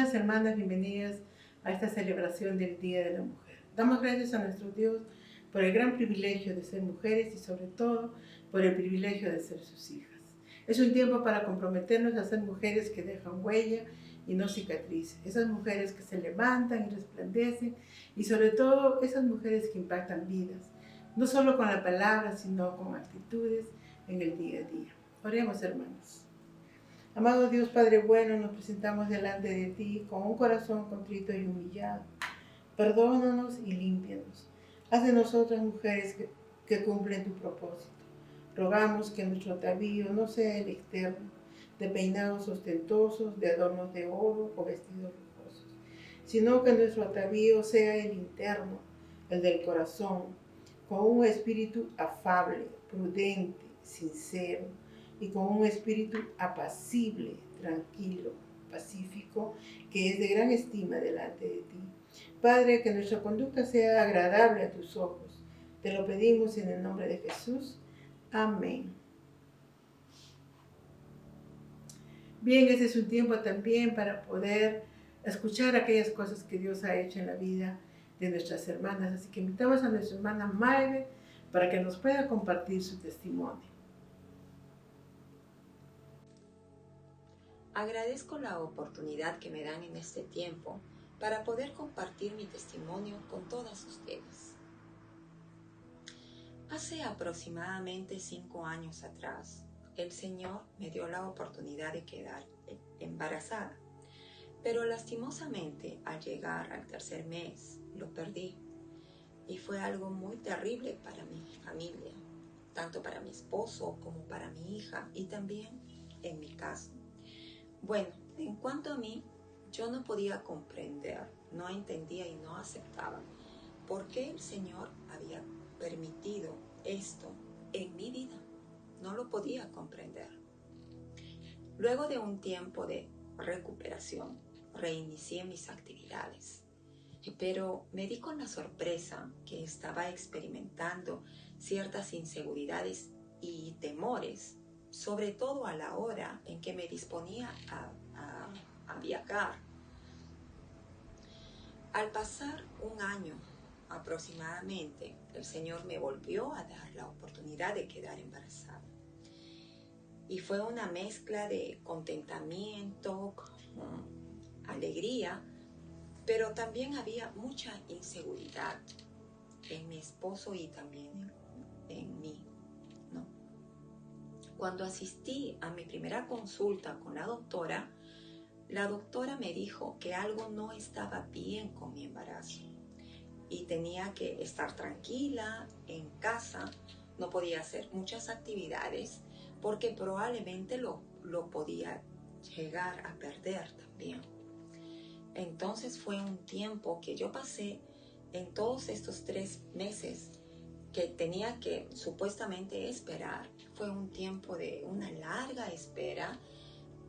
Amadas hermanas, bienvenidas a esta celebración del Día de la Mujer. Damos gracias a nuestro Dios por el gran privilegio de ser mujeres y sobre todo por el privilegio de ser sus hijas. Es un tiempo para comprometernos a ser mujeres que dejan huella y no cicatrices. Esas mujeres que se levantan y resplandecen y sobre todo esas mujeres que impactan vidas, no solo con la palabra, sino con actitudes en el día a día. Oremos, hermanos. Amado Dios Padre bueno, nos presentamos delante de ti con un corazón contrito y humillado. Perdónanos y límpianos. Haz de nosotras mujeres que cumplen tu propósito. Rogamos que nuestro atavío no sea el externo, de peinados ostentosos, de adornos de oro o vestidos lujosos, sino que nuestro atavío sea el interno, el del corazón, con un espíritu afable, prudente, sincero, y con un espíritu apacible, tranquilo, pacífico, que es de gran estima delante de ti. Padre, que nuestra conducta sea agradable a tus ojos. Te lo pedimos en el nombre de Jesús. Amén. Bien, ese es un tiempo también para poder escuchar aquellas cosas que Dios ha hecho en la vida de nuestras hermanas. Así que invitamos a nuestra hermana Maeve para que nos pueda compartir su testimonio. Agradezco la oportunidad que me dan en este tiempo para poder compartir mi testimonio con todas ustedes. Hace aproximadamente 5 años atrás, el Señor me dio la oportunidad de quedar embarazada, pero lastimosamente al llegar al 3er mes lo perdí y fue algo muy terrible para mi familia, tanto para mi esposo como para mi hija y también en mi caso. Bueno, en cuanto a mí, yo no podía comprender, no entendía y no aceptaba por qué el Señor había permitido esto en mi vida. No lo podía comprender. Luego de un tiempo de recuperación, reinicié mis actividades, pero me di con la sorpresa que estaba experimentando ciertas inseguridades y temores, sobre todo a la hora en que me disponía a viajar. Al pasar un año aproximadamente, el Señor me volvió a dar la oportunidad de quedar embarazada. Y fue una mezcla de contentamiento, alegría, pero también había mucha inseguridad en mi esposo y también en mí, ¿no? Cuando asistí a mi primera consulta con la doctora me dijo que algo no estaba bien con mi embarazo y tenía que estar tranquila en casa, no podía hacer muchas actividades porque probablemente lo podía llegar a perder también. Entonces fue un tiempo que yo pasé en todos estos 3 meses que tenía que supuestamente esperar. Fue un tiempo de una larga espera,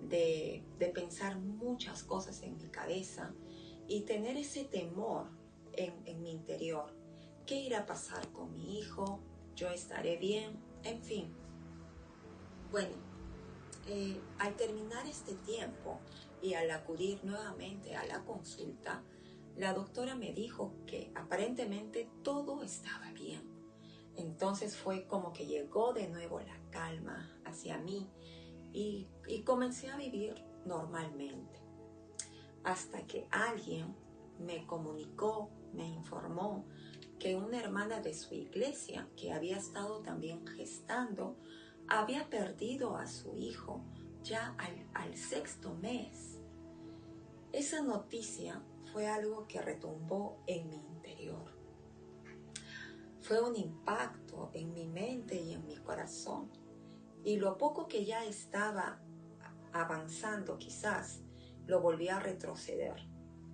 de pensar muchas cosas en mi cabeza y tener ese temor en mi interior. ¿Qué irá a pasar con mi hijo? ¿Yo estaré bien? En fin. Bueno, al terminar este tiempo y al acudir nuevamente a la consulta, la doctora me dijo que aparentemente todo estaba bien. Entonces fue como que llegó de nuevo la calma hacia mí y comencé a vivir normalmente. Hasta que alguien me comunicó, me informó que una hermana de su iglesia, que había estado también gestando, había perdido a su hijo ya al 6º mes. Esa noticia fue algo que retumbó en mi interior. Fue un impacto en mi mente y en mi corazón. Y lo poco que ya estaba avanzando quizás, lo volví a retroceder,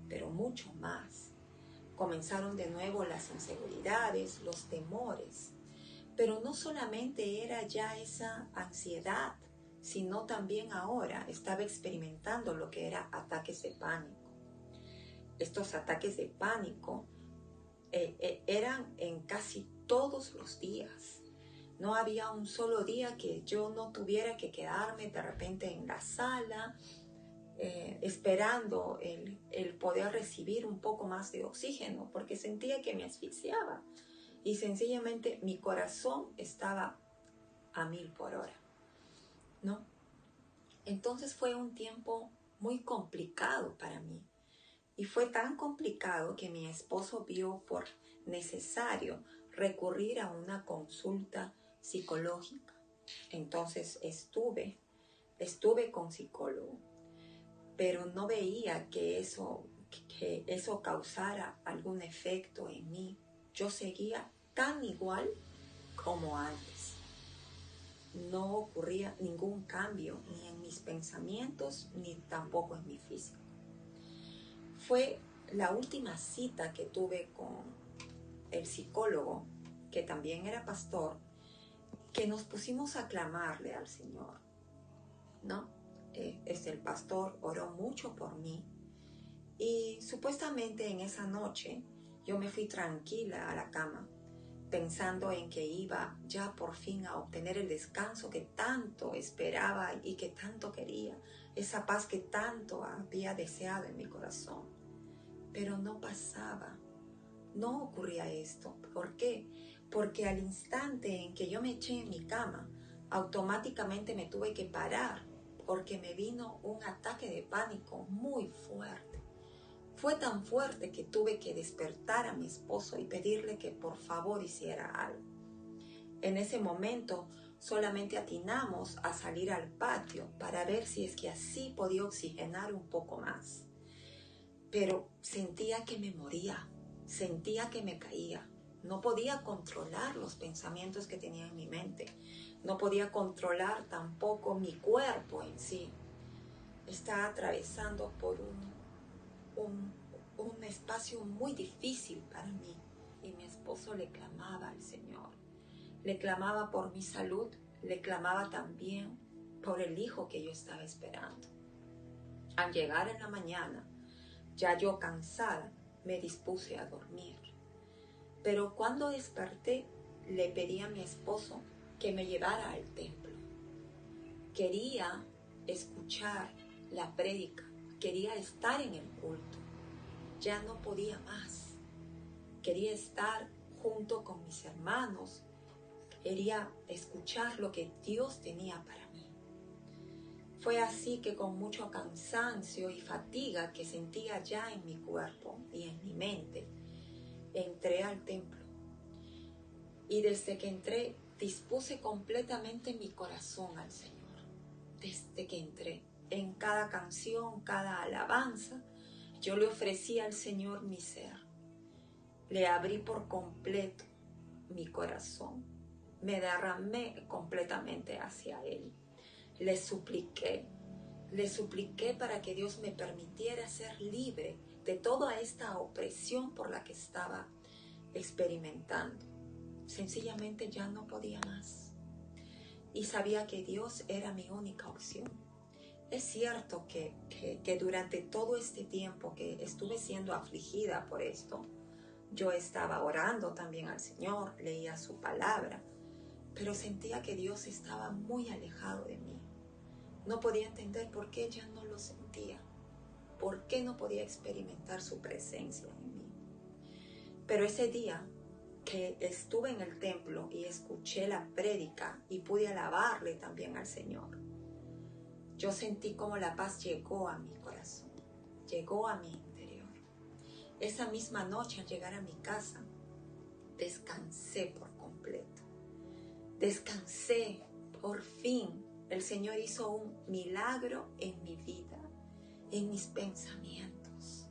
pero mucho más. Comenzaron de nuevo las inseguridades, los temores. Pero no solamente era ya esa ansiedad, sino también ahora estaba experimentando lo que era ataques de pánico. Estos ataques de pánico eran en casi todos los días. No había un solo día que yo no tuviera que quedarme de repente en la sala esperando el poder recibir un poco más de oxígeno, porque sentía que me asfixiaba y sencillamente mi corazón estaba a 1000 por hora, ¿no? Entonces fue un tiempo muy complicado para mí, y fue tan complicado que mi esposo vio por necesario recurrir a una consulta psicológica. Entonces estuve con psicólogo, pero no veía que eso causara algún efecto en mí. Yo seguía tan igual como antes. No ocurría ningún cambio ni en mis pensamientos ni tampoco en mi físico. Fue la última cita que tuve con el psicólogo, que también era pastor, que nos pusimos a clamarle al Señor, ¿no? El pastor oró mucho por mí, y supuestamente en esa noche yo me fui tranquila a la cama, pensando en que iba ya por fin a obtener el descanso que tanto esperaba y que tanto quería, esa paz que tanto había deseado en mi corazón. Pero no pasaba, no ocurría esto. ¿Por qué? Porque al instante en que yo me eché en mi cama, automáticamente me tuve que parar, porque me vino un ataque de pánico muy fuerte. Fue tan fuerte que tuve que despertar a mi esposo y pedirle que por favor hiciera algo. En ese momento solamente atinamos a salir al patio para ver si es que así podía oxigenar un poco más. Pero sentía que me moría, sentía que me caía. No podía controlar los pensamientos que tenía en mi mente. No podía controlar tampoco mi cuerpo en sí. Estaba atravesando por un espacio muy difícil para mí, y mi esposo le clamaba al Señor, le clamaba por mi salud, le clamaba también por el hijo que yo estaba esperando. Al llegar en la mañana, ya yo cansada, me dispuse a dormir, pero cuando desperté le pedí a mi esposo que me llevara al templo. Quería escuchar la prédica, quería estar en el culto. Ya no podía más. Quería estar junto con mis hermanos. Quería escuchar lo que Dios tenía para mí. Fue así que con mucho cansancio y fatiga que sentía ya en mi cuerpo y en mi mente, entré al templo. Y desde que entré, dispuse completamente mi corazón al Señor. Desde que entré, en cada canción, cada alabanza, yo le ofrecí al Señor mi ser. Le abrí por completo mi corazón. Me derramé completamente hacia Él. Le supliqué para que Dios me permitiera ser libre de toda esta opresión por la que estaba experimentando. Sencillamente ya no podía más. Y sabía que Dios era mi única opción. Es cierto que durante todo este tiempo que estuve siendo afligida por esto, yo estaba orando también al Señor, leía su palabra, pero sentía que Dios estaba muy alejado de mí. No podía entender por qué ya no lo sentía, por qué no podía experimentar su presencia en mí. Pero ese día que estuve en el templo y escuché la prédica y pude alabarle también al Señor, yo sentí como la paz llegó a mi corazón, llegó a mi interior. Esa misma noche, al llegar a mi casa, descansé por completo. Descansé, por fin. El Señor hizo un milagro en mi vida, en mis pensamientos.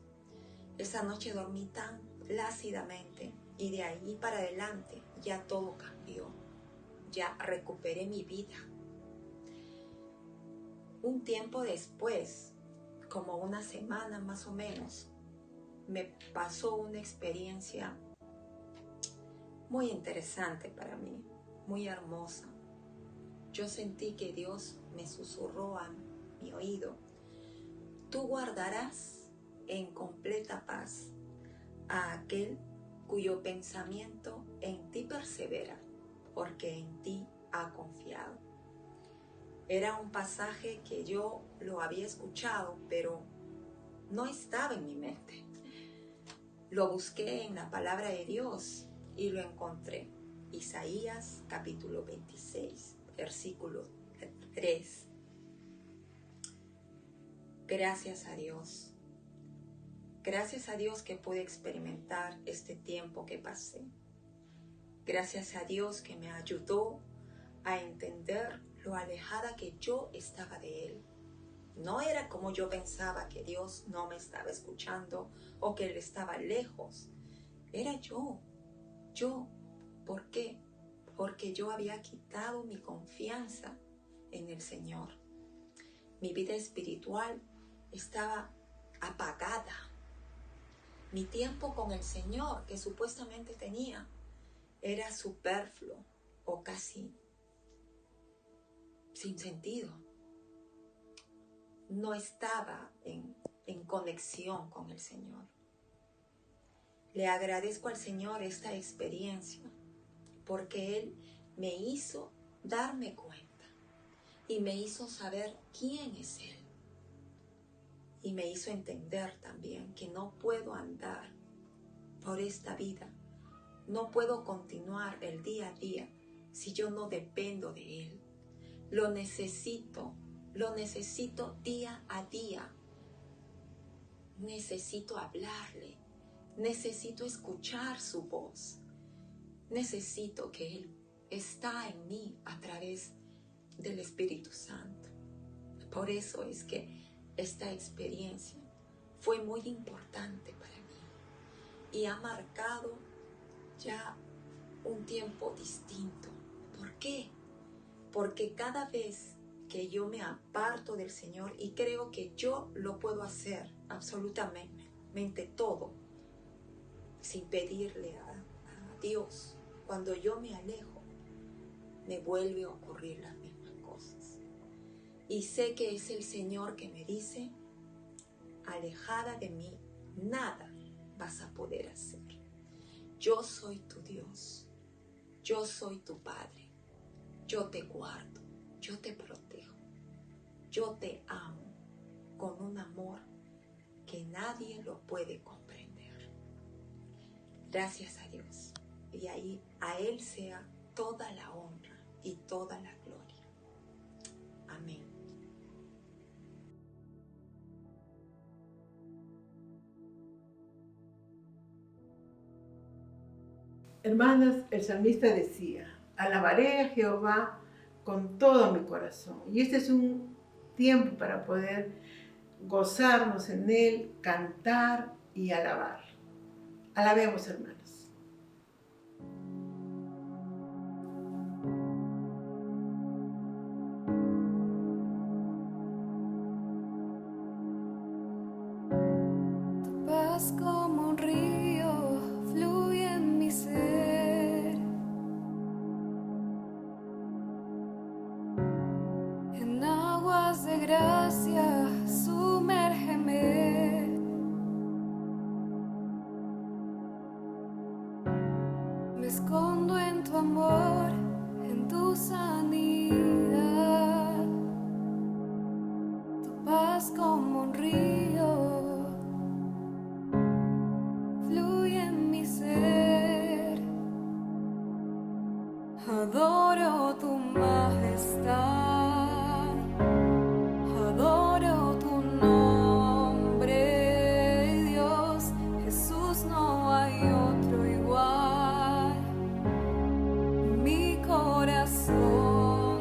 Esa noche dormí tan plácidamente, y de ahí para adelante ya todo cambió. Ya recuperé mi vida. Un tiempo después, como una semana más o menos, me pasó una experiencia muy interesante para mí, muy hermosa. Yo sentí que Dios me susurró a mi oído: tú guardarás en completa paz a aquel cuyo pensamiento en ti persevera, porque en ti ha confiado. Era un pasaje que yo lo había escuchado, pero no estaba en mi mente. Lo busqué en la palabra de Dios y lo encontré. Isaías capítulo 26, versículo 3. Gracias a Dios. Gracias a Dios que pude experimentar este tiempo que pasé. Gracias a Dios que me ayudó a entender lo alejada que yo estaba de Él. No era como yo pensaba, que Dios no me estaba escuchando o que Él estaba lejos. Era yo. ¿Por qué? Porque yo había quitado mi confianza en el Señor. Mi vida espiritual estaba apagada. Mi tiempo con el Señor, que supuestamente tenía, era superfluo o casi sin sentido. No estaba en conexión con el Señor. Le agradezco al Señor esta experiencia porque Él me hizo darme cuenta y me hizo saber quién es Él. Y me hizo entender también que no puedo andar por esta vida, no puedo continuar el día a día si yo no dependo de Él. Lo necesito día a día. Necesito hablarle, necesito escuchar su voz, necesito que Él está en mí a través del Espíritu Santo. Por eso es que esta experiencia fue muy importante para mí y ha marcado ya un tiempo distinto. ¿Por qué? Porque cada vez que yo me aparto del Señor, y creo que yo lo puedo hacer absolutamente todo, sin pedirle a Dios, cuando yo me alejo, me vuelve a ocurrir las mismas cosas. Y sé que es el Señor que me dice: alejada de mí, nada vas a poder hacer. Yo soy tu Dios, yo soy tu Padre, yo te guardo, yo te protejo, yo te amo con un amor que nadie lo puede comprender. Gracias a Dios, y ahí a Él sea toda la honra y toda la gloria. Amén. Hermanas, el salmista decía: alabaré a Jehová con todo mi corazón. Y este es un tiempo para poder gozarnos en Él, cantar y alabar. Alabemos, hermanos. Tu paz como un río fluye en mi ser, en aguas de gracia sumérgeme. Me escondo en tu amor, en tu sanidad. Tu paz como un río fluye en mi ser. Adoro tu majestad, adoro tu nombre, Dios. Jesús, no hay otro igual. Mi corazón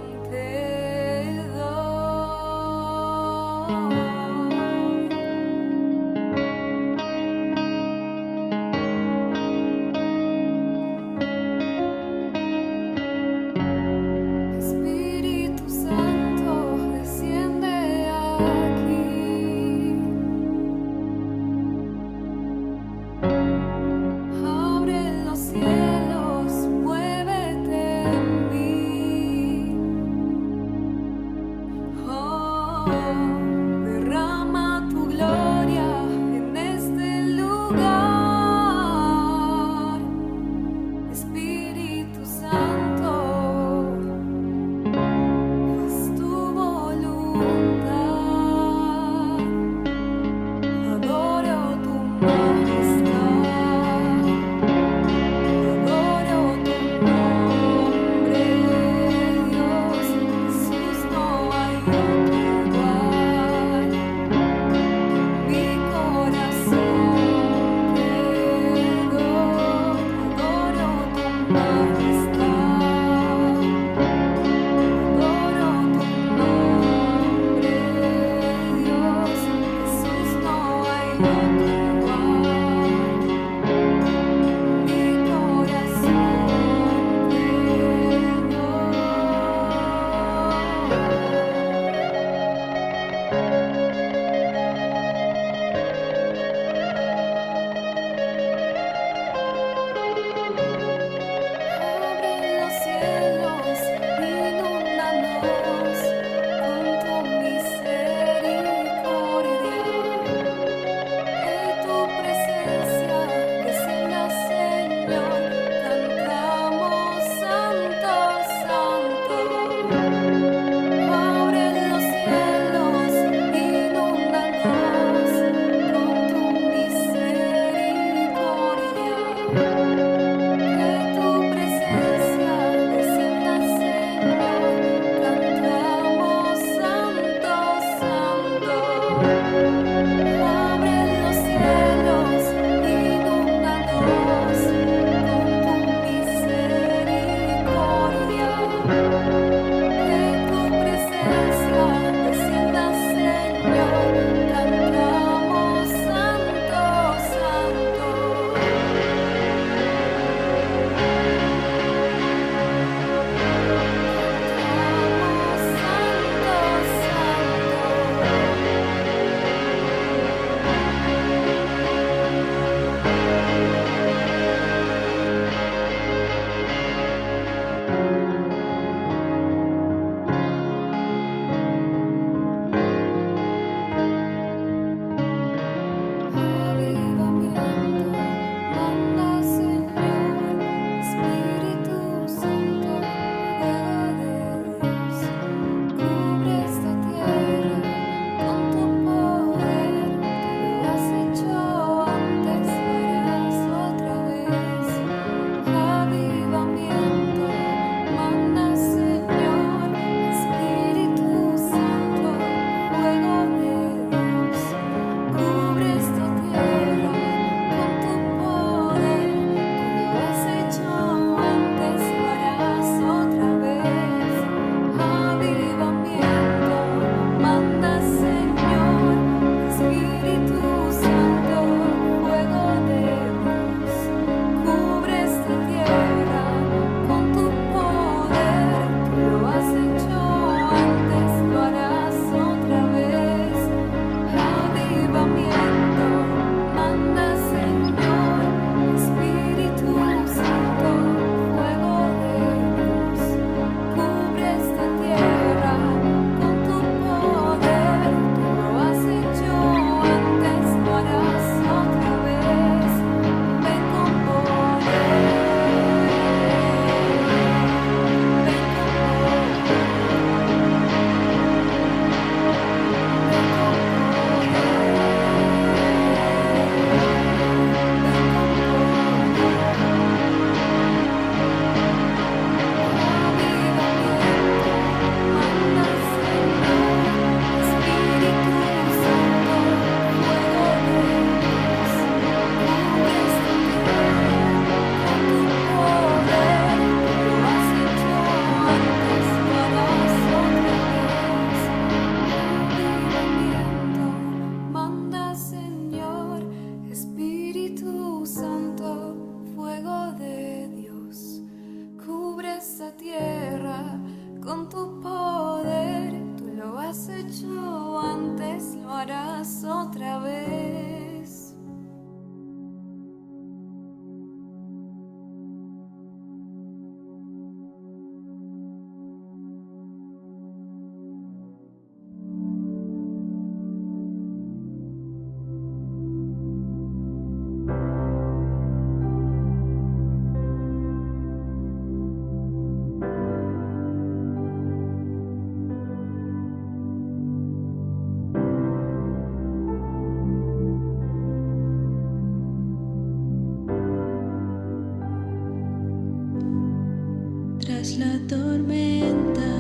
es la tormenta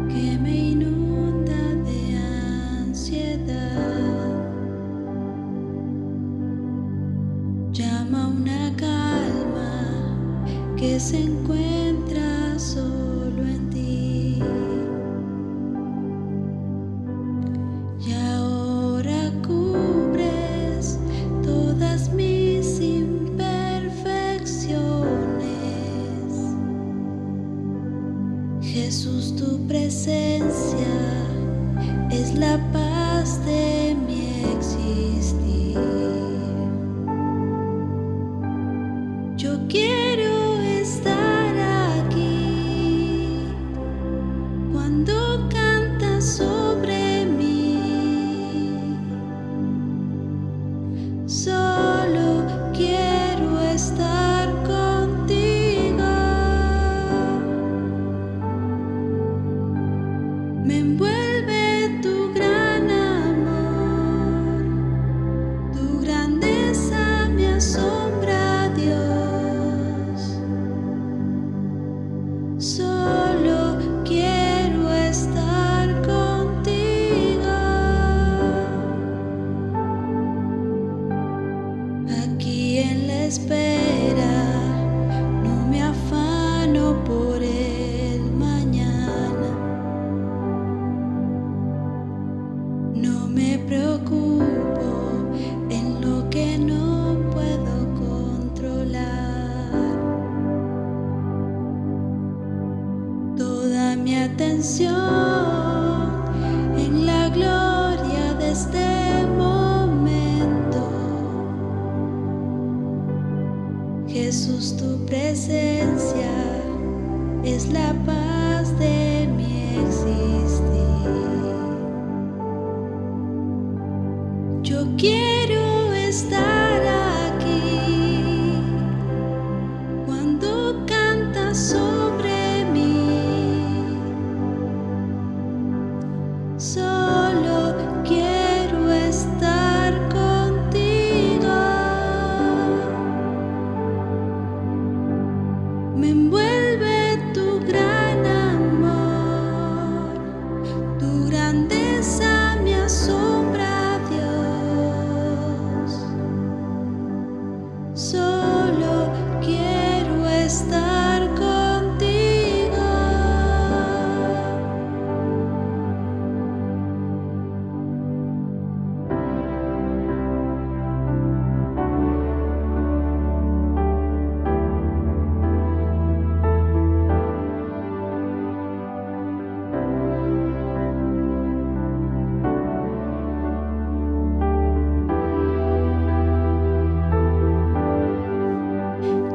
que me inunda de ansiedad. Llama una calma que se encuentra solo en ti. Y ahora cubres todas mis imperfecciones. Jesús, tu presencia es la paz de mi existir. Yo quiero estar aquí cuando cantas sobre mí. Solo quiero estar contigo. Me envuelve tu gran amor, tu grandeza me asombra, Dios. Solo quiero estar contigo. Aquí en la espera no me afano por el mañana. No me preocupo en lo que no puedo controlar. Toda mi atención en la gloria de este momento. Jesús, tu presencia es la paz de mi existir. Yo quiero estar aquí cuando cantas sobre mí. Solo quiero estar contigo. Me envuelve tu gran amor, tu grandeza me asombra, Dios. Solo quiero estar contigo.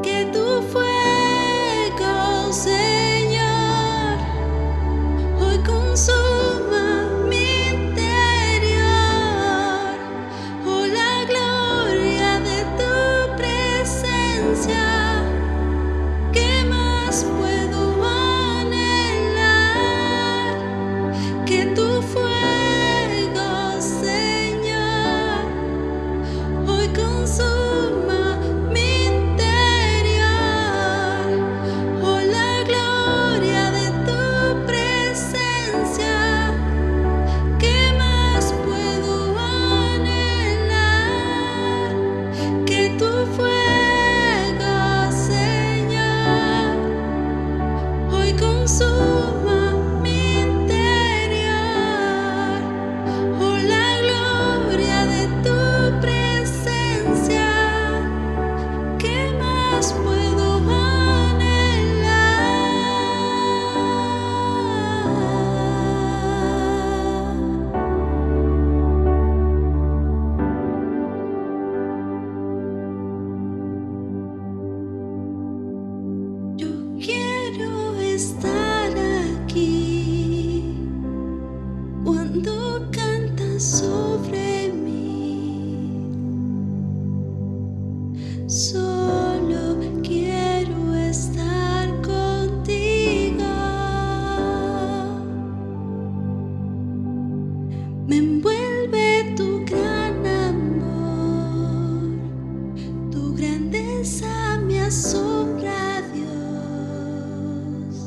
Que tu fuego, Señor, hoy consuma mi interior. Oh, la gloria de tu presencia, ¿qué más puedo anhelar? Que tu fuego, Señor, hoy consuma mi interior. Oh, la gloria de tu presencia, ¿qué más puedo anhelar? Que tu fuego, Señor, hoy consuma mi interior. Oh, la gloria de tu presencia, ¿qué más puedo anhelar? Yo quiero estar aquí cuando cantas sobre mí. Solo quiero estar contigo. Me envuelve tu gran amor, tu grandeza me asombra, Dios.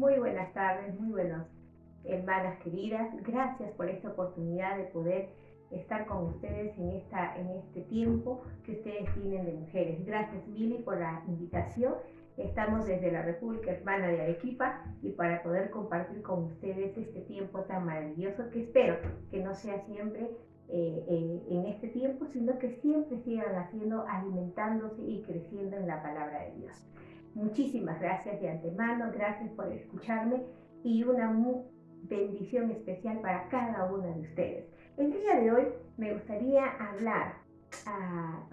Muy buenas tardes, muy buenos hermanas queridas. Gracias por esta oportunidad de poder estar con ustedes en este tiempo que ustedes tienen de mujeres. Gracias, Mili, por la invitación. Estamos desde la República Hermana de Arequipa y para poder compartir con ustedes este tiempo tan maravilloso que espero que no sea siempre en este tiempo, sino que siempre sigan haciendo, alimentándose y creciendo en la palabra de Dios. Muchísimas gracias de antemano, gracias por escucharme y una bendición especial para cada una de ustedes. El día de hoy me gustaría hablar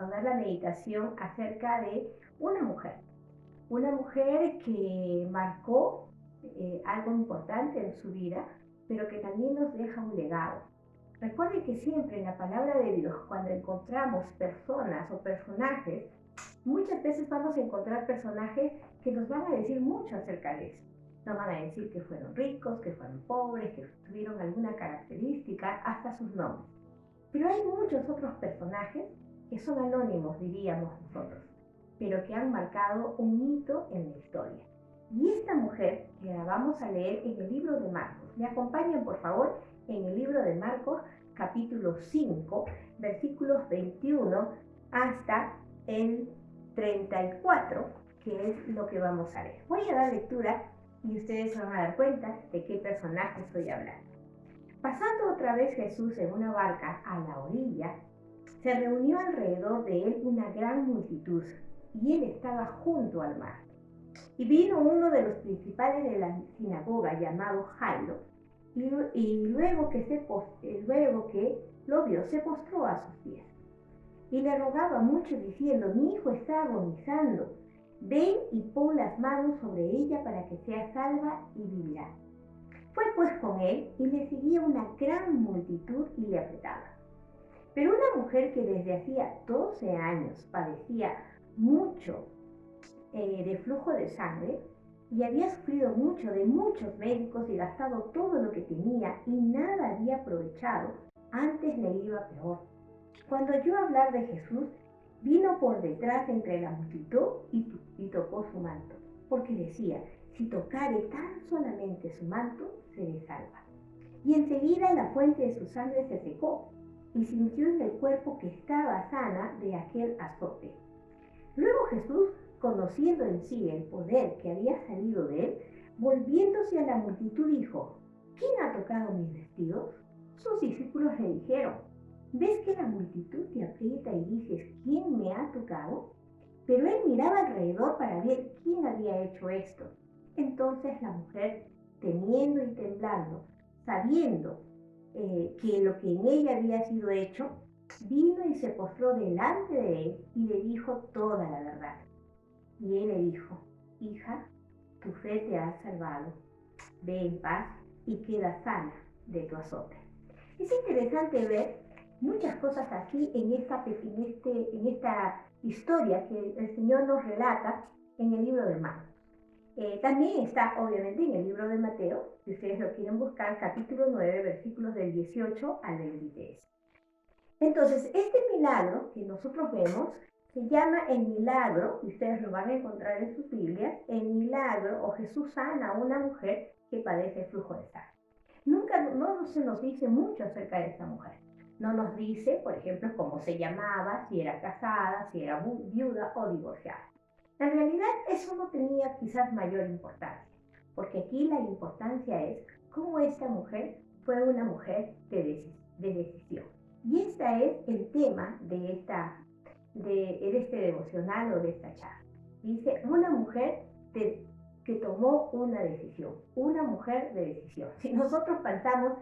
o dar la meditación acerca de una mujer que marcó algo importante en su vida, pero que también nos deja un legado. Recuerden que siempre en la palabra de Dios, cuando encontramos personas o personajes, muchas veces vamos a encontrar personajes que nos van a decir mucho acerca de eso. Nos van a decir que fueron ricos, que fueron pobres, que tuvieron alguna característica, hasta sus nombres. Pero hay muchos otros personajes que son anónimos, diríamos nosotros, pero que han marcado un hito en la historia. Y esta mujer que la vamos a leer en el libro de Marcos. Me acompañen, por favor, en el libro de Marcos, capítulo 5, versículos 21 hasta el 34, que es lo que vamos a leer. Voy a dar lectura y ustedes se van a dar cuenta de qué personaje estoy hablando. Pasando otra vez Jesús en una barca a la orilla, se reunió alrededor de él una gran multitud, y él estaba junto al mar. Y vino uno de los principales de la sinagoga, llamado Jairo, y luego que lo vio, se postró a sus pies. Y le rogaba mucho, diciendo: mi hijo está agonizando. Ven y pon las manos sobre ella para que sea salva y vivirá. Fue pues con él, y le seguía una gran multitud y le apretaba. Pero una mujer que desde hacía 12 años padecía mucho de flujo de sangre, y había sufrido mucho de muchos médicos y gastado todo lo que tenía, y nada había aprovechado, antes le iba peor. Cuando oyó hablar de Jesús, vino por detrás entre la multitud y tocó su manto, porque decía: si tocare tan solamente su manto, seré salva. Y enseguida la fuente de su sangre se secó, y sintió en el cuerpo que estaba sana de aquel azote. Luego Jesús, conociendo en sí el poder que había salido de él, volviéndose a la multitud, dijo: ¿quién ha tocado mis vestidos? Sus discípulos le dijeron: ¿ves que la multitud te aprieta y dices: ¿quién me ha tocado? Pero él miraba alrededor para ver quién había hecho esto. Entonces la mujer, temiendo y temblando, sabiendo que lo que en ella había sido hecho, vino y se postró delante de él y le dijo toda la verdad. Y él le dijo: hija, tu fe te ha salvado. Ve en paz y queda sana de tu azote. Es interesante ver muchas cosas aquí en esta historia que el Señor nos relata en el libro de Marcos. También está, obviamente, en el libro de Mateo, si ustedes lo quieren buscar, capítulo 9, versículos del 18 al 23. Entonces, este milagro que nosotros vemos se llama el milagro, y ustedes lo van a encontrar en sus Biblias, el milagro o Jesús sana a una mujer que padece flujo de sangre. No se nos dice mucho acerca de esta mujer. No nos dice, por ejemplo, cómo se llamaba, si era casada, si era viuda o divorciada. En realidad eso no tenía quizás mayor importancia, porque aquí la importancia es cómo esta mujer fue una mujer de decisión. Y este es el tema de este devocional o de esta charla. Dice, una mujer que tomó una decisión, una mujer de decisión. Si nosotros pensamos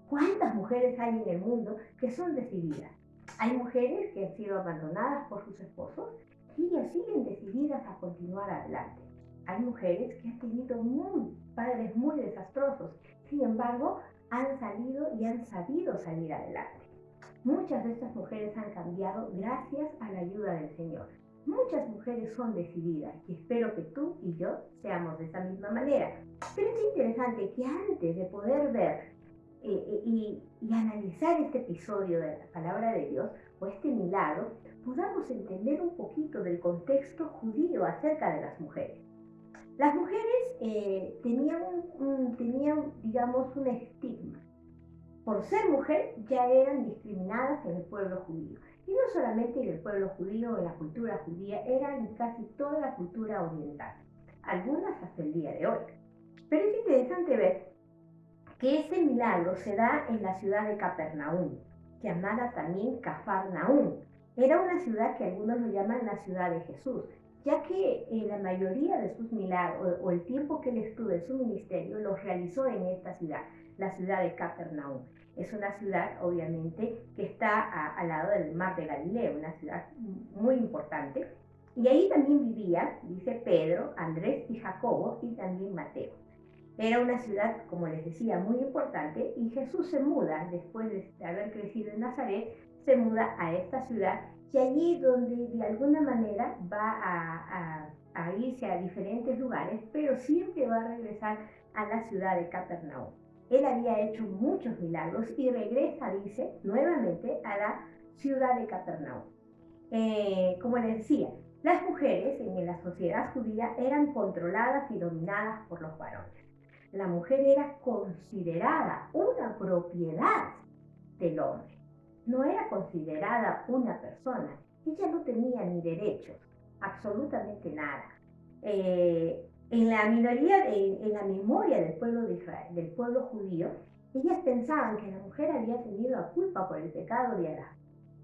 cuántas mujeres hay en el mundo que son decididas. Hay mujeres que han sido abandonadas por sus esposos y ellas siguen decididas a continuar adelante. Hay mujeres que han tenido padres muy desastrosos, sin embargo, han salido y han sabido salir adelante. Muchas de estas mujeres han cambiado gracias a la ayuda del Señor. Muchas mujeres son decididas y espero que tú y yo seamos de esa misma manera. Pero es interesante que antes de poder ver y analizar este episodio de la palabra de Dios o este milagro, podamos entender un poquito del contexto judío acerca de las mujeres. Las mujeres tenían, digamos, un estigma. Por ser mujer ya eran discriminadas en el pueblo judío. Y no solamente en el pueblo judío, en la cultura judía, era en casi toda la cultura oriental. Algunas hasta el día de hoy. Pero es interesante ver que este milagro se da en la ciudad de Capernaum, llamada también Cafarnaum. Era una ciudad que algunos lo llaman la ciudad de Jesús, ya que la mayoría de sus milagros o el tiempo que él estuvo en su ministerio los realizó en esta ciudad, la ciudad de Capernaum. Es una ciudad, obviamente, que está al lado del mar de Galilea, una ciudad muy importante. Y ahí también vivían, dice Pedro, Andrés y Jacobo, y también Mateo. Era una ciudad, como les decía, muy importante, y Jesús se muda, después de haber crecido en Nazaret, se muda a esta ciudad, y allí donde de alguna manera va a irse a diferentes lugares, pero siempre va a regresar a la ciudad de Capernaum. Él había hecho muchos milagros y regresa, dice, nuevamente a la ciudad de Capernaum. Como les decía, las mujeres en la sociedad judía eran controladas y dominadas por los varones. La mujer era considerada una propiedad del hombre. No era considerada una persona. Ella no tenía ni derechos, absolutamente nada. En la memoria del pueblo de Israel, del pueblo judío, ellas pensaban que la mujer había tenido la culpa por el pecado de Adán.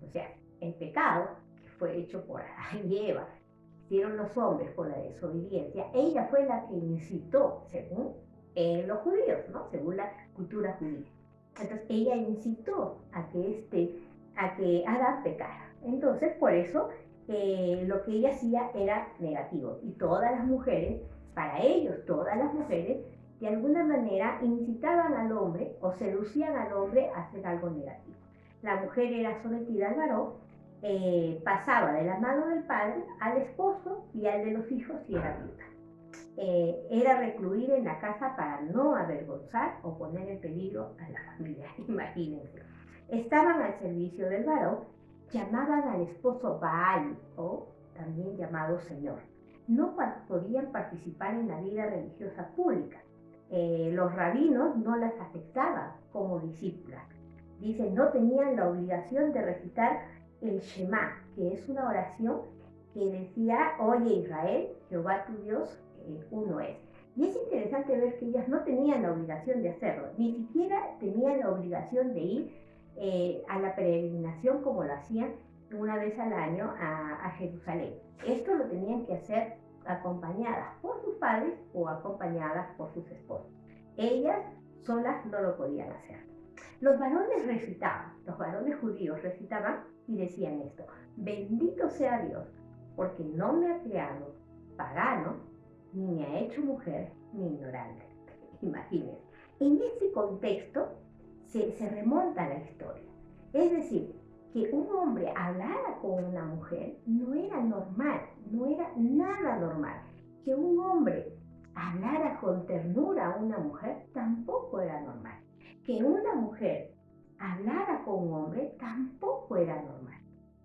O sea, el pecado que fue hecho por Adán y Eva, hicieron los hombres por la desobediencia, ella fue la que incitó, según los judíos, ¿no? Según la cultura judía. Entonces ella incitó a que Adán pecara. Entonces por eso lo que ella hacía era negativo. Y todas las mujeres, para ellos todas las mujeres, de alguna manera incitaban al hombre o seducían al hombre a hacer algo negativo. La mujer era sometida al varón, pasaba de la mano del padre al esposo y al de los hijos si era viuda. Era recluida en la casa para no avergonzar o poner en peligro a la familia, imagínense. Estaban al servicio del varón, llamaban al esposo Baal, o también llamado Señor. No podían participar en la vida religiosa pública. Los rabinos no las aceptaban como discípulas. Dicen, no tenían la obligación de recitar el Shema, que es una oración que decía, oye Israel, Jehová tu Dios, uno es. Y es interesante ver que ellas no tenían la obligación de hacerlo, ni siquiera tenían la obligación de ir a la peregrinación como lo hacían una vez al año a Jerusalén. Esto lo tenían que hacer acompañadas por sus padres o acompañadas por sus esposos. Ellas solas no lo podían hacer. Los varones recitaban, los varones judíos recitaban y decían esto: bendito sea Dios, porque no me ha creado pagano, ni me ha hecho mujer, ni ignorante. Imagínense. En este contexto se remonta a la historia. Es decir, que un hombre hablara con una mujer no era normal, no era nada normal. Que un hombre hablara con ternura a una mujer tampoco era normal. Que una mujer hablara con un hombre tampoco era normal.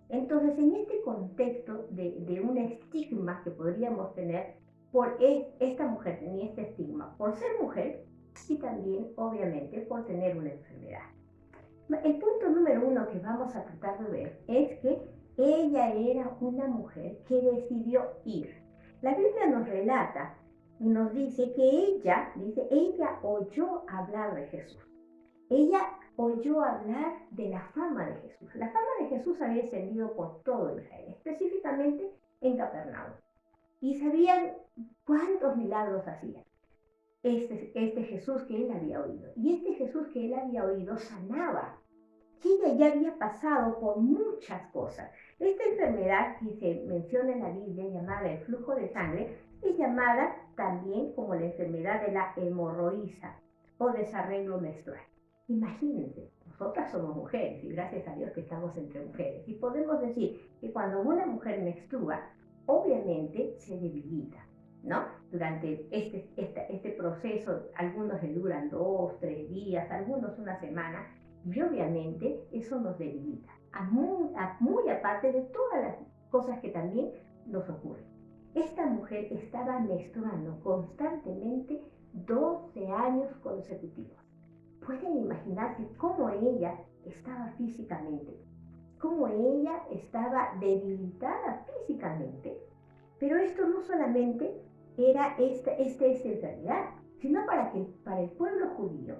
Entonces, en este contexto de un estigma que podríamos tener, esta mujer tenía este estigma por ser mujer y también, obviamente, por tener una enfermedad. El punto número 1 que vamos a tratar de ver es que ella era una mujer que decidió ir. La Biblia nos relata y nos dice que ella oyó hablar de Jesús. Ella oyó hablar de la fama de Jesús. La fama de Jesús había extendido por todo Israel, específicamente en Capernaum. Y sabían cuántos milagros hacía este Jesús que él había oído. Y este Jesús que él había oído sanaba. Ella ya había pasado por muchas cosas. Esta enfermedad que se menciona en la Biblia, llamada el flujo de sangre, es llamada también como la enfermedad de la hemorroísa o desarreglo menstrual. Imagínense, nosotras somos mujeres y gracias a Dios que estamos entre mujeres. Y podemos decir que cuando una mujer menstrua, obviamente se debilita, ¿no? Durante este proceso, algunos le duran 2, 3 días, algunos una semana, y obviamente eso nos debilita, muy aparte de todas las cosas que también nos ocurren. Esta mujer estaba menstruando constantemente 12 años consecutivos. Pueden imaginarse cómo ella estaba físicamente, cómo ella estaba debilitada físicamente. Pero esto no solamente era esta enfermedad, sino para el pueblo judío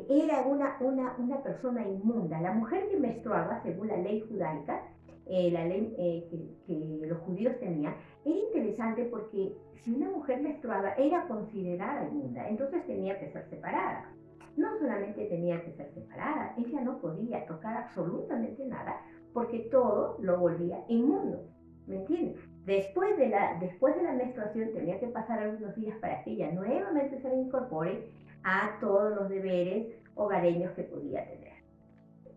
era una persona inmunda. La mujer que menstruaba, según la ley judaica, la ley que los judíos tenían, era interesante porque si una mujer menstruaba era considerada inmunda, entonces tenía que ser separada. No solamente tenía que ser separada, ella no podía tocar absolutamente nada porque todo lo volvía inmundo. ¿Me entiendes? Después de la menstruación tenía que pasar algunos días para que ella nuevamente se reincorpore a todos los deberes hogareños que podía tener.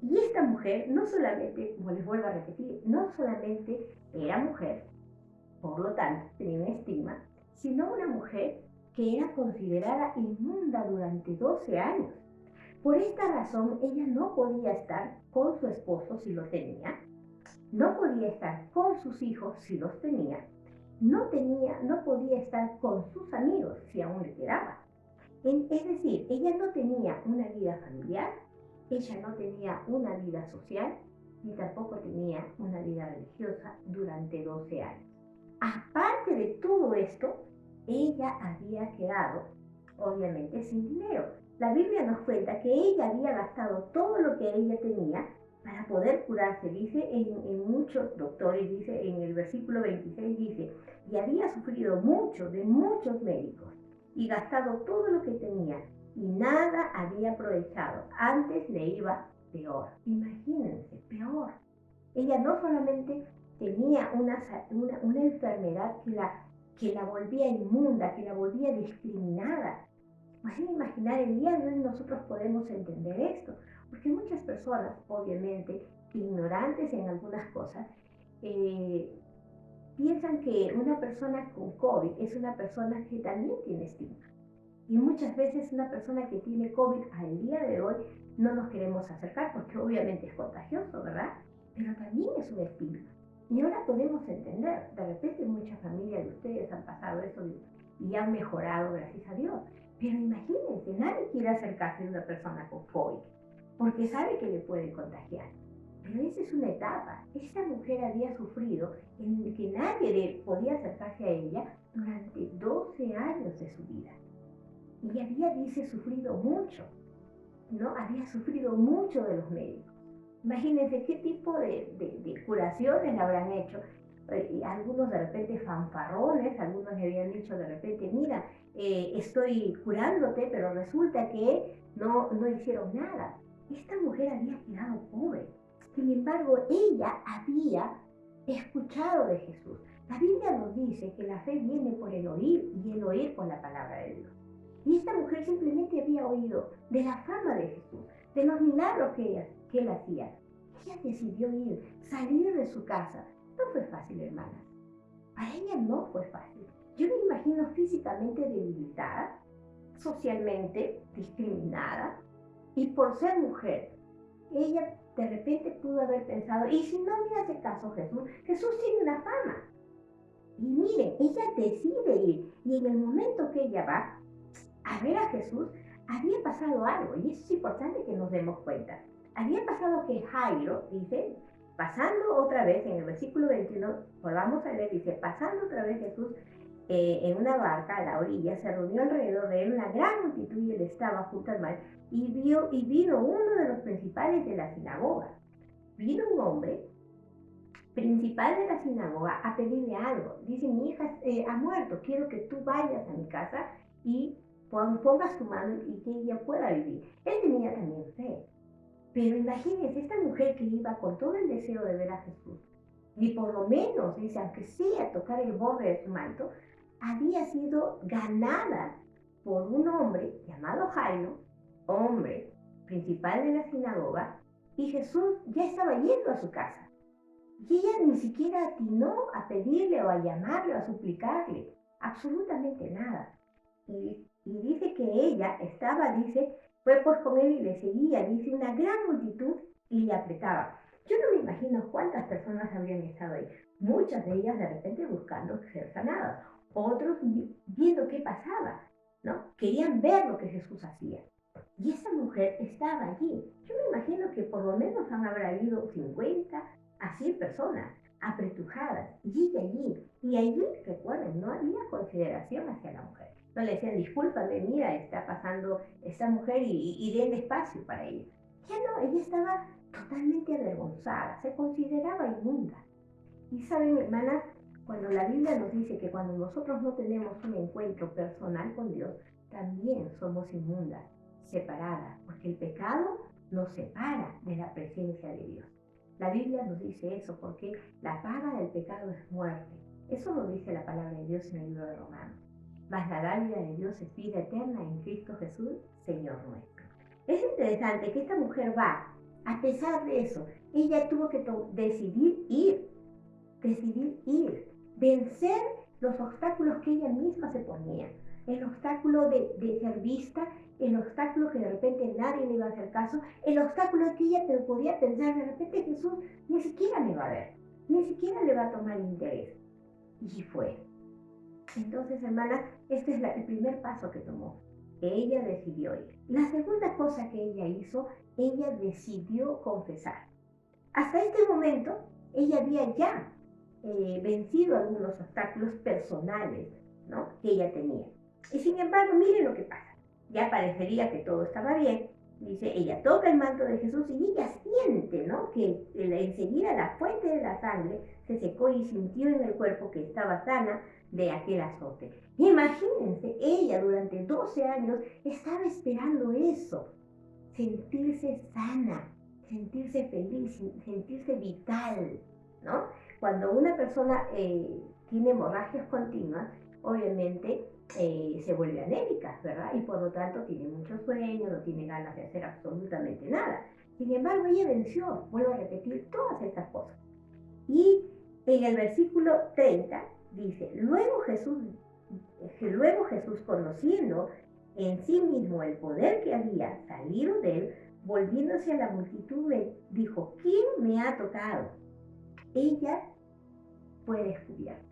Y esta mujer no solamente, como les vuelvo a repetir, no solamente era mujer, por lo tanto tenía un estigma, sino una mujer que era considerada inmunda durante 12 años. Por esta razón, ella no podía estar con su esposo si lo tenía, no podía estar con sus hijos si los tenía, no podía estar con sus amigos si aún le quedaba. Es decir, ella no tenía una vida familiar, ella no tenía una vida social, ni tampoco tenía una vida religiosa durante 12 años. Aparte de todo esto, ella había quedado, obviamente, sin dinero. La Biblia nos cuenta que ella había gastado todo lo que ella tenía para poder curarse. Dice en muchos doctores, dice en el versículo 26, dice, y había sufrido mucho de muchos médicos y gastado todo lo que tenía y nada había aprovechado. Antes le iba peor. Imagínense, peor. Ella no solamente tenía una enfermedad que la volvía inmunda, que la volvía discriminada. Pueden imaginar, el día de hoy nosotros podemos entender esto, porque muchas personas, obviamente, ignorantes en algunas cosas, piensan que una persona con COVID es una persona que también tiene estigma. Y muchas veces una persona que tiene COVID al día de hoy no nos queremos acercar porque obviamente es contagioso, ¿verdad? Pero también es un estigma. Y ahora podemos entender, de repente muchas familias de ustedes han pasado eso y han mejorado, gracias a Dios. Pero imagínense, nadie quiere acercarse a una persona con COVID porque sabe que le puede contagiar. Pero esa es una etapa. Esta mujer había sufrido en que nadie podía acercarse a ella durante 12 años de su vida. Y había, dice, sufrido mucho, ¿no? Había sufrido mucho de los médicos. Imagínense qué tipo de curaciones le habrán hecho. Algunos de repente fanfarrones, algunos le habían dicho de repente, mira, estoy curándote, pero resulta que no hicieron nada. Esta mujer había quedado pobre. Sin embargo, ella había escuchado de Jesús. La Biblia nos dice que la fe viene por el oír y el oír por la palabra de Dios. Y esta mujer simplemente había oído de la fama de Jesús, de los milagros que él hacía. Ella decidió salir de su casa. No fue fácil, hermanas. Para ella no fue fácil. Yo me imagino físicamente debilitada, socialmente discriminada, y por ser mujer, ella de repente pudo haber pensado, y si no me hace caso Jesús tiene una fama. Y miren, ella decide ir, y en el momento que ella va a ver a Jesús, había pasado algo, y eso es importante que nos demos cuenta. Había pasado que Jairo, dice, pasando otra vez, en el versículo 21, volvamos a leer, dice, pasando otra vez Jesús en una barca a la orilla, se reunió alrededor de él una gran multitud y él estaba junto al mar, y vino uno de los principales de la sinagoga. Vino un hombre principal de la sinagoga a pedirle algo. Dice, mi hija ha muerto, quiero que tú vayas a mi casa y pongas tu mano y que ella pueda vivir. Él tenía también fe. Pero imagínense, esta mujer que iba con todo el deseo de ver a Jesús, y por lo menos, dice, aunque sea tocar el borde de su manto, había sido ganada por un hombre llamado Jairo, hombre principal de la sinagoga, y Jesús ya estaba yendo a su casa. Y ella ni siquiera atinó a pedirle o a llamarle o a suplicarle, absolutamente nada. Y dice que ella estaba, dice, fue pues con él y le seguía, dice, una gran multitud y le apretaba. Yo no me imagino cuántas personas habrían estado ahí. Muchas de ellas de repente buscando ser sanadas, otros viendo qué pasaba, ¿no? Querían ver lo que Jesús hacía. Y esa mujer estaba allí. Yo me imagino que por lo menos habrá habido 50 a 100 personas apretujadas, y ella allí. Y allí, recuerden, no había consideración hacia la mujer. No le decían, discúlpame, mira, está pasando esta mujer y den espacio para ella. Ya no, ella estaba totalmente avergonzada, se consideraba inmunda. Y saben, hermanas, cuando la Biblia nos dice que cuando nosotros no tenemos un encuentro personal con Dios, también somos inmundas, separadas, porque el pecado nos separa de la presencia de Dios. La Biblia nos dice eso porque la paga del pecado es muerte. Eso nos dice la palabra de Dios en el libro de Romanos. Mas la dádiva de Dios es vida eterna en Cristo Jesús, Señor nuestro. Es interesante que esta mujer va, a pesar de eso, ella tuvo que decidir ir, vencer los obstáculos que ella misma se ponía. El obstáculo de ser vista, el obstáculo que de repente nadie le iba a hacer caso, el obstáculo de que ella podía pensar de repente Jesús ni siquiera me va a ver, ni siquiera le va a tomar interés. Y fue. Entonces, hermanas, este es el primer paso que tomó. Ella decidió ir. La segunda cosa que ella hizo, ella decidió confesar. Hasta este momento, ella había ya vencido algunos obstáculos personales, ¿no?, que ella tenía. Y sin embargo, miren lo que pasa. Ya parecería que todo estaba bien. Dice, ella toca el manto de Jesús y ella siente, ¿no?, que enseguida la fuente de la sangre se secó y sintió en el cuerpo que estaba sana de aquel azote. Imagínense, ella durante 12 años estaba esperando eso, sentirse sana, sentirse feliz, sentirse vital, ¿no? Cuando una persona tiene hemorragias continuas, obviamente se vuelve anémica, ¿verdad? Y por lo tanto tiene mucho sueño, no tiene ganas de hacer absolutamente nada. Sin embargo, ella venció, vuelvo a repetir, todas estas cosas. Y en el versículo 30 dice, luego Jesús, conociendo en sí mismo el poder que había salido de él, volviéndose a la multitud, dijo, ¿quién me ha tocado? Ella fue descubierta.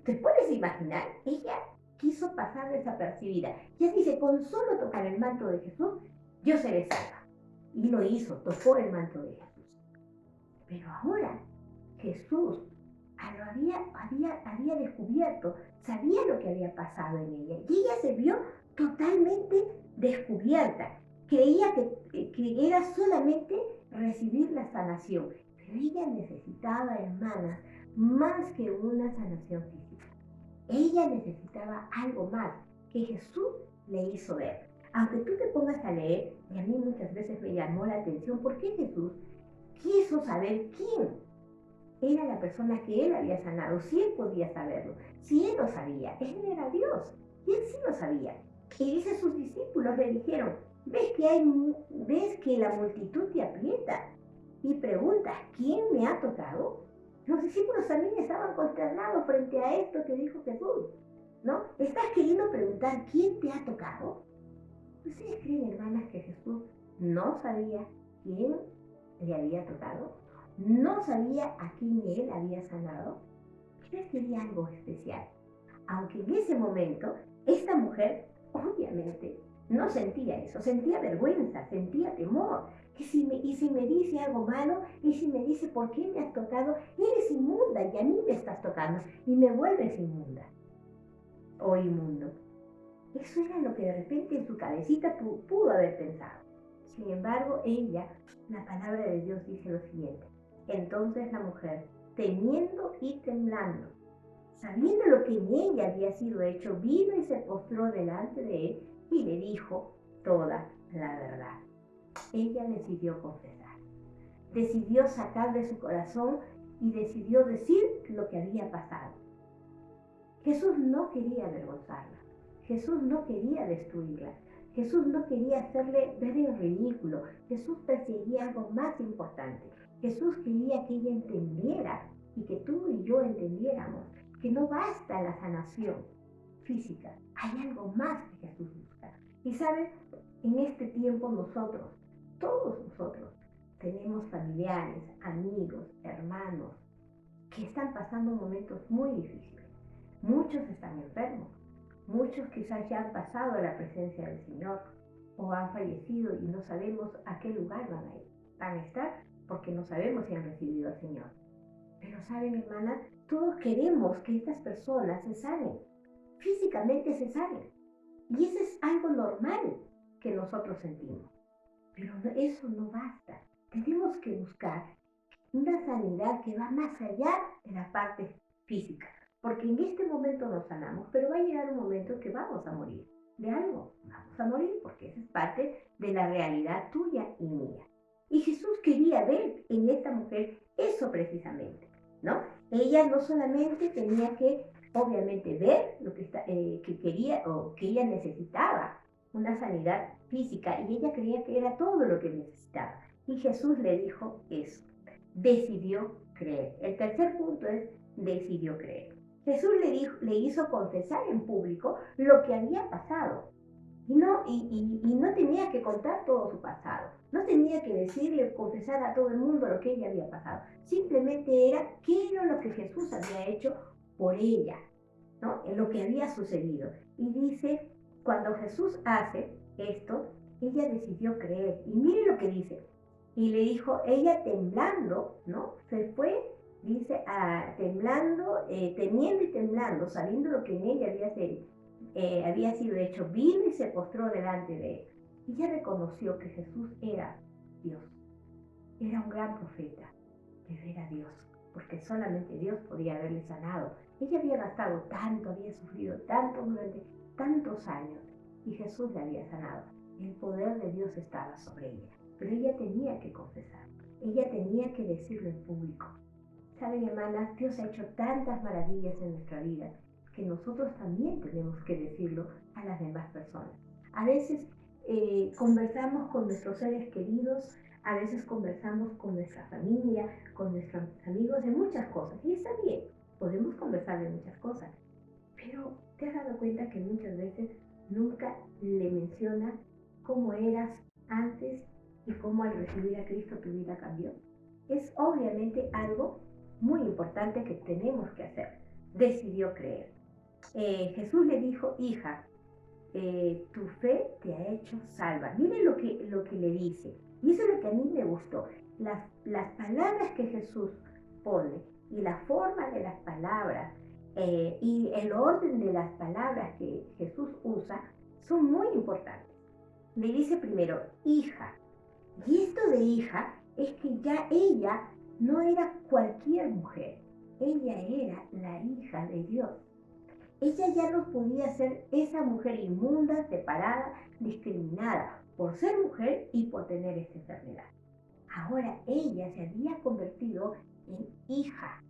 ¿te puedes imaginar? Ella quiso pasar desapercibida. Ya dice, con solo tocar el manto de Jesús, yo seré salva. Y lo hizo, tocó el manto de Jesús. Pero ahora Jesús había descubierto, sabía lo que había pasado en ella. Y ella se vio totalmente descubierta. Creía que era solamente recibir la sanación. Pero ella necesitaba, hermanas, más que una sanación física. Ella necesitaba algo más que Jesús le hizo ver. Aunque tú te pongas a leer, y a mí muchas veces me llamó la atención, ¿por qué Jesús quiso saber quién era la persona que él había sanado? Si él podía saberlo, si él lo sabía, él era Dios, y él sí lo sabía. Y dice, sus discípulos le dijeron, ¿ves que la multitud te aprieta? Y preguntas, ¿quién me ha tocado? Los discípulos también estaban consternados frente a esto que dijo Jesús, ¿no? ¿Estás queriendo preguntar quién te ha tocado? ¿Ustedes creen, hermanas, que Jesús no sabía quién le había tocado? ¿No sabía a quién él había sanado? ¿Crees que había algo especial? Aunque en ese momento, esta mujer, obviamente, no sentía eso, sentía vergüenza, sentía temor. Y si me dice algo malo, y si me dice, ¿por qué me has tocado? Eres inmunda y a mí me estás tocando y me vuelves inmunda o inmundo. Eso era lo que de repente en su cabecita pudo haber pensado. Sin embargo, la palabra de Dios dice lo siguiente. Entonces la mujer, temiendo y temblando, sabiendo lo que en ella había sido hecho, vino y se postró delante de él y le dijo toda la verdad. Ella decidió confesar, decidió sacar de su corazón y decidió decir lo que había pasado. Jesús no quería avergonzarla, Jesús no quería destruirla, Jesús no quería hacerle ver en ridículo, Jesús perseguía algo más importante. Jesús quería que ella entendiera y que tú y yo entendiéramos que no basta la sanación física, hay algo más que Jesús busca. Y sabes, en este tiempo nosotros, todos nosotros, tenemos familiares, amigos, hermanos, que están pasando momentos muy difíciles. Muchos están enfermos, muchos quizás ya han pasado a la presencia del Señor o han fallecido y no sabemos a qué lugar van a ir. Van a estar porque no sabemos si han recibido al Señor. Pero saben, hermanas, todos queremos que estas personas se sanen, físicamente se sanen. Y eso es algo normal que nosotros sentimos. Pero eso no basta. Tenemos que buscar una sanidad que va más allá de la parte física. Porque en este momento nos sanamos, pero va a llegar un momento que vamos a morir. De algo vamos a morir, porque esa es parte de la realidad tuya y mía. Y Jesús quería ver en esta mujer eso precisamente, ¿no? Ella no solamente tenía que, obviamente, ver lo que quería o que ella necesitaba, una sanidad física, y ella creía que era todo lo que necesitaba. Y Jesús le dijo eso. Decidió creer. El tercer punto es decidió creer. Jesús le hizo confesar en público lo que había pasado. Y no tenía que contar todo su pasado. No tenía que decirle, confesar a todo el mundo lo que ella había pasado. Simplemente era qué era lo que Jesús había hecho por ella, ¿no? En lo que había sucedido. Y dice, cuando Jesús hace esto, ella decidió creer. Y mire lo que dice. Y le dijo, ella temblando, ¿no? Se fue, dice, temblando, temiendo y temblando, sabiendo lo que en ella había sido hecho, vino y se postró delante de él. Ella reconoció que Jesús era Dios. Era un gran profeta, pero era Dios, porque solamente Dios podía haberle sanado. Ella había gastado tanto, había sufrido tanto durante tantos años, y Jesús la había sanado. El poder de Dios estaba sobre ella, pero ella tenía que confesar, ella tenía que decirlo en público. Saben, hermanas, Dios ha hecho tantas maravillas en nuestra vida que nosotros también tenemos que decirlo a las demás personas. A veces conversamos con nuestros seres queridos, a veces conversamos con nuestra familia, con nuestros amigos de muchas cosas, y está bien, podemos conversar de muchas cosas, pero ¿te has dado cuenta que muchas veces nunca le mencionas cómo eras antes y cómo al recibir a Cristo tu vida cambió? Es obviamente algo muy importante que tenemos que hacer. Decidió creer. Jesús le dijo, hija, tu fe te ha hecho salva. Miren lo que le dice. Y eso es lo que a mí me gustó. Las palabras que Jesús pone y la forma de las palabras y el orden de las palabras que Jesús usa son muy importantes. Le dice primero, hija. Y esto de hija es que ya ella no era cualquier mujer. Ella era la hija de Dios. Ella ya no podía ser esa mujer inmunda, separada, discriminada por ser mujer y por tener esta enfermedad. Ahora ella se había convertido en hija.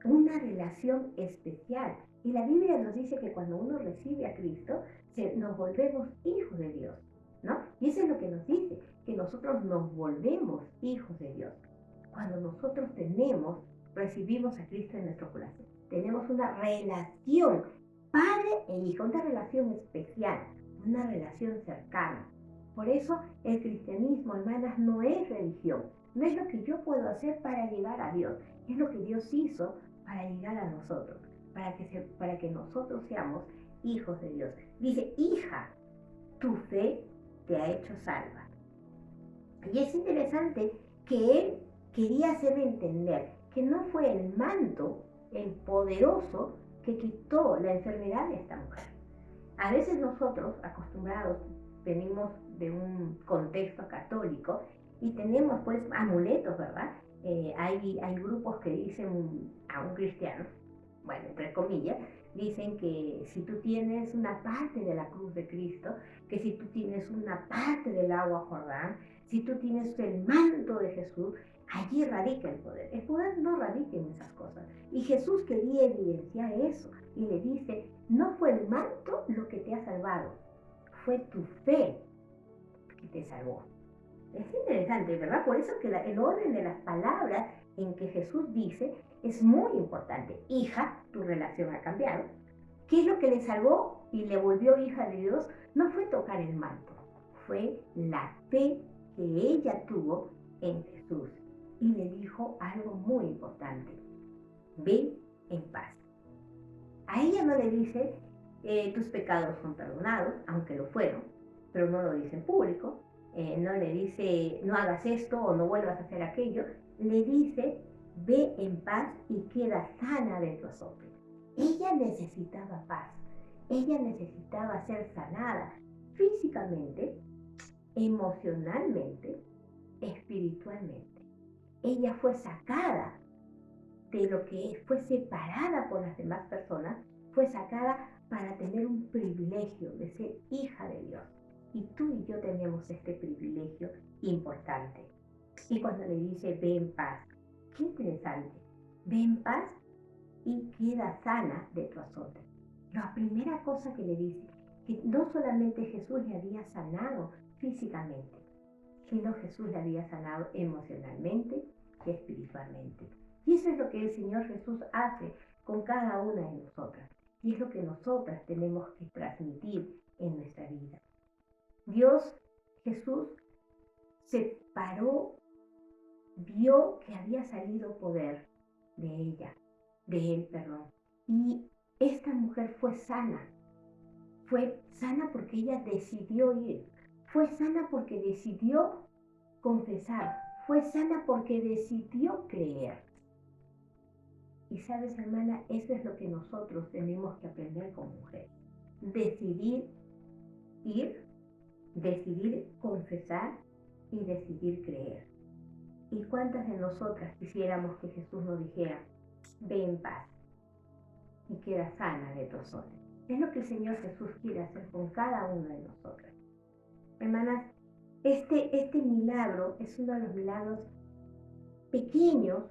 Una relación especial. Y la Biblia nos dice que cuando uno recibe a Cristo, nos volvemos hijos de Dios, ¿no? Y eso es lo que nos dice, que nosotros nos volvemos hijos de Dios. Cuando nosotros recibimos a Cristo en nuestro corazón, tenemos una relación padre e hijo, una relación especial, una relación cercana. Por eso el cristianismo, hermanas, no es religión, no es lo que yo puedo hacer para llegar a Dios, es lo que Dios hizo para llegar a nosotros, para que nosotros seamos hijos de Dios. Dice, hija, tu fe te ha hecho salva. Y es interesante que él quería hacerle entender que no fue el manto, el poderoso, que quitó la enfermedad de esta mujer. A veces nosotros, acostumbrados, venimos de un contexto católico y tenemos pues amuletos, ¿verdad? Hay grupos que dicen a un cristiano, bueno, entre comillas, dicen que si tú tienes una parte de la cruz de Cristo, que si tú tienes una parte del agua Jordán, si tú tienes el manto de Jesús, allí radica el poder. El poder no radica en esas cosas. Y Jesús quería evidenciar eso. Y le dice, no fue el manto lo que te ha salvado, fue tu fe que te salvó. Es interesante, ¿verdad? Por eso que el orden de las palabras en que Jesús dice es muy importante. Hija, tu relación ha cambiado. ¿Qué es lo que le salvó y le volvió hija de Dios? No fue tocar el manto, fue la fe que ella tuvo en Jesús y le dijo algo muy importante: ve en paz. A ella no le dice tus pecados son perdonados, aunque lo fueron, pero no lo dice en público. No le dice no hagas esto o no vuelvas a hacer aquello. Le dice ve en paz y queda sana de tu azote. Ella necesitaba paz. Ella necesitaba ser sanada físicamente, emocionalmente, espiritualmente. Ella fue sacada de lo que es, fue separada por las demás personas, fue sacada para tener un privilegio de ser hija de Dios. Y tú y yo tenemos este privilegio importante. Y cuando le dice ve en paz, qué interesante, ve en paz y queda sana de tu azote. La primera cosa que le dice, que no solamente Jesús le había sanado físicamente, sino Jesús le había sanado emocionalmente y espiritualmente. Y eso es lo que el Señor Jesús hace con cada una de nosotras. Y es lo que nosotras tenemos que transmitir en nuestra vida. Dios, Jesús, se paró, vio que había salido poder de ella, de él, perdón. Y esta mujer fue sana porque ella decidió ir, fue sana porque decidió confesar, fue sana porque decidió creer. Y sabes, hermana, eso es lo que nosotros tenemos que aprender como mujeres. Decidir ir, decidir confesar y decidir creer. ¿Y cuántas de nosotras quisiéramos que Jesús nos dijera, ve en paz y queda sana de tu azote? Es lo que el Señor Jesús quiere hacer con cada una de nosotras. Hermanas, este milagro es uno de los milagros pequeños,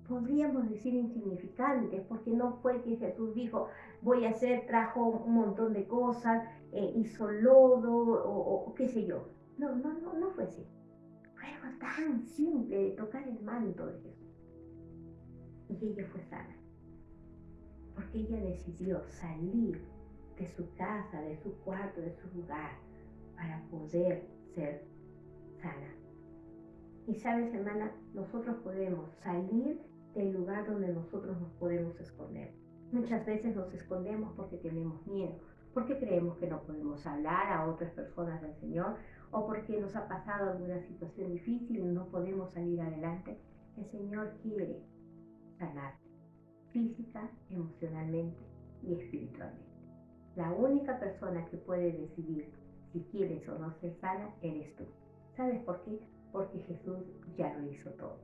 podríamos decir insignificantes, porque no fue que Jesús dijo, voy a hacer, trajo un montón de cosas, hizo lodo o qué sé yo. No fue así. Fue algo tan simple de tocar el manto de Jesús. Y ella fue sana, porque ella decidió salir de su casa, de su cuarto, de su lugar, para poder ser sana. Y sabes, hermana, nosotros podemos salir del lugar donde nosotros nos podemos esconder. Muchas veces nos escondemos porque tenemos miedo, porque creemos que no podemos hablar a otras personas del Señor, o porque nos ha pasado alguna situación difícil y no podemos salir adelante. El Señor quiere sanar física, emocionalmente y espiritualmente. La única persona que puede decidir si quieres o no ser sana eres tú. ¿Sabes por qué? Porque Jesús ya lo hizo todo.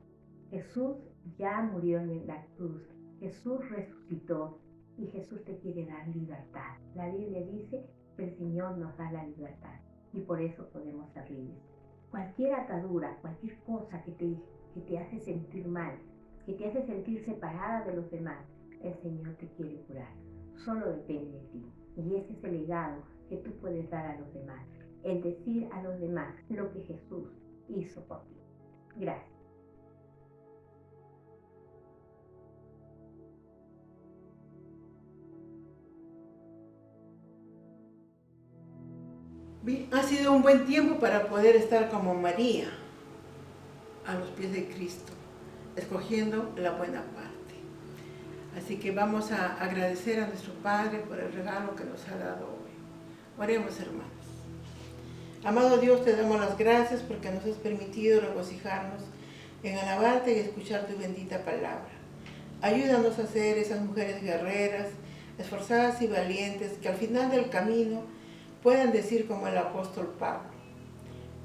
Jesús ya murió en la cruz. Jesús resucitó y Jesús te quiere dar libertad. La Biblia dice que el Señor nos da la libertad y por eso podemos ser libres. Cualquier atadura, cualquier cosa que te hace sentir mal, que te hace sentir separada de los demás, el Señor te quiere curar. Solo depende de ti. Y ese es el legado que tú puedes dar a los demás. El decir a los demás lo que Jesús hizo por ti. Gracias. Ha sido un buen tiempo para poder estar como María, a los pies de Cristo, escogiendo la buena parte. Así que vamos a agradecer a nuestro Padre por el regalo que nos ha dado hoy. Oremos, hermanos. Amado Dios, te damos las gracias porque nos has permitido regocijarnos en alabarte y escuchar tu bendita palabra. Ayúdanos a ser esas mujeres guerreras, esforzadas y valientes, que al final del camino puedan decir como el apóstol Pablo: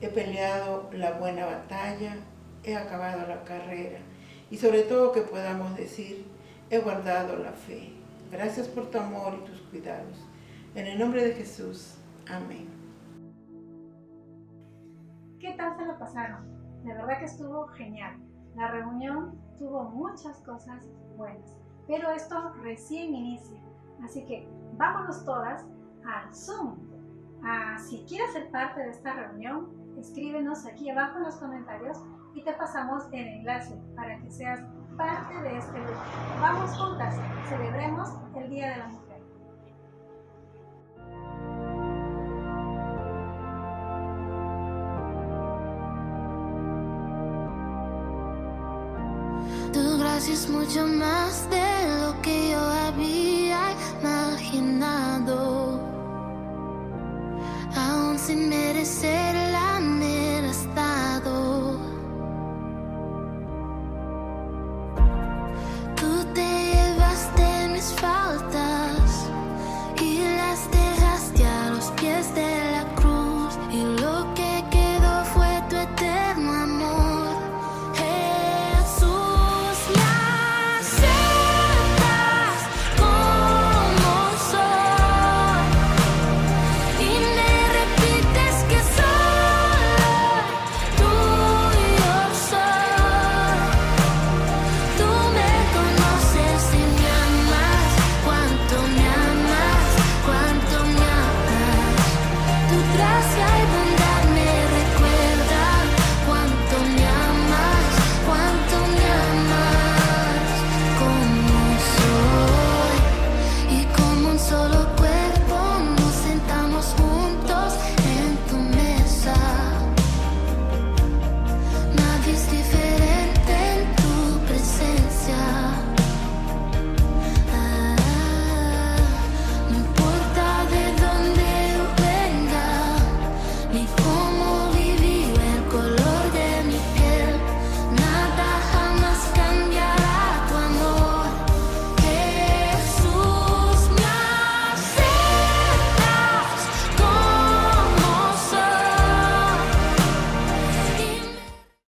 he peleado la buena batalla, he acabado la carrera, y sobre todo que podamos decir: he guardado la fe. Gracias por tu amor y tus cuidados. En el nombre de Jesús. Amén. ¿Qué tal se lo pasaron? De verdad que estuvo genial. La reunión tuvo muchas cosas buenas, pero esto recién inicia. Así que vámonos todas al Zoom. Si quieres ser parte de esta reunión, escríbenos aquí abajo en los comentarios y te pasamos el enlace para que seas parte de este grupo. Vamos juntas, celebremos el Día de la Mujer. si es mucho más de lo que yo había imaginado. Aún sin merecer